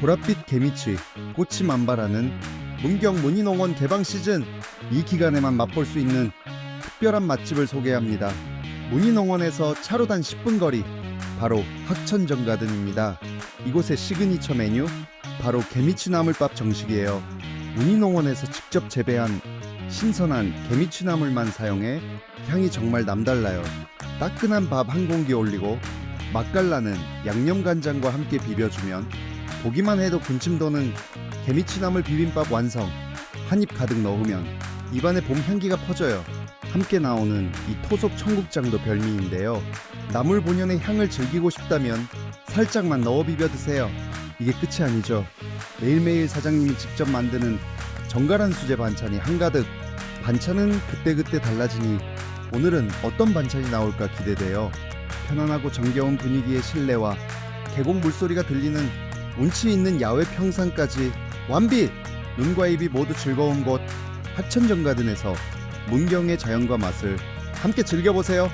보랏빛 개미치, 꽃이 만발하는 문경 문희농원 개방 시즌. 이 기간에만 맛볼 수 있는 특별한 맛집을 소개합니다. 문희농원에서 차로 단 10분 거리, 바로 학천정가든입니다. 이곳의 시그니처 메뉴 바로 개미치나물밥 정식이에요. 문희농원에서 직접 재배한 신선한 개미치나물만 사용해 향이 정말 남달라요. 따끈한 밥 한 공기 올리고 맛깔나는 양념간장과 함께 비벼주면 보기만 해도 군침 도는 개미치나물 비빔밥 완성. 한 입 가득 넣으면 입안에 봄 향기가 퍼져요. 함께 나오는 이 토속 청국장도 별미인데요. 나물 본연의 향을 즐기고 싶다면 살짝만 넣어 비벼 드세요. 이게 끝이 아니죠. 매일매일 사장님이 직접 만드는 정갈한 수제 반찬이 한가득. 반찬은 그때그때 달라지니 오늘은 어떤 반찬이 나올까 기대돼요. 편안하고 정겨운 분위기의 실내와 계곡 물소리가 들리는 운치 있는 야외 평상까지 완비! 눈과 입이 모두 즐거운 곳 학천정가든에서 문경의 자연과 맛을 함께 즐겨보세요.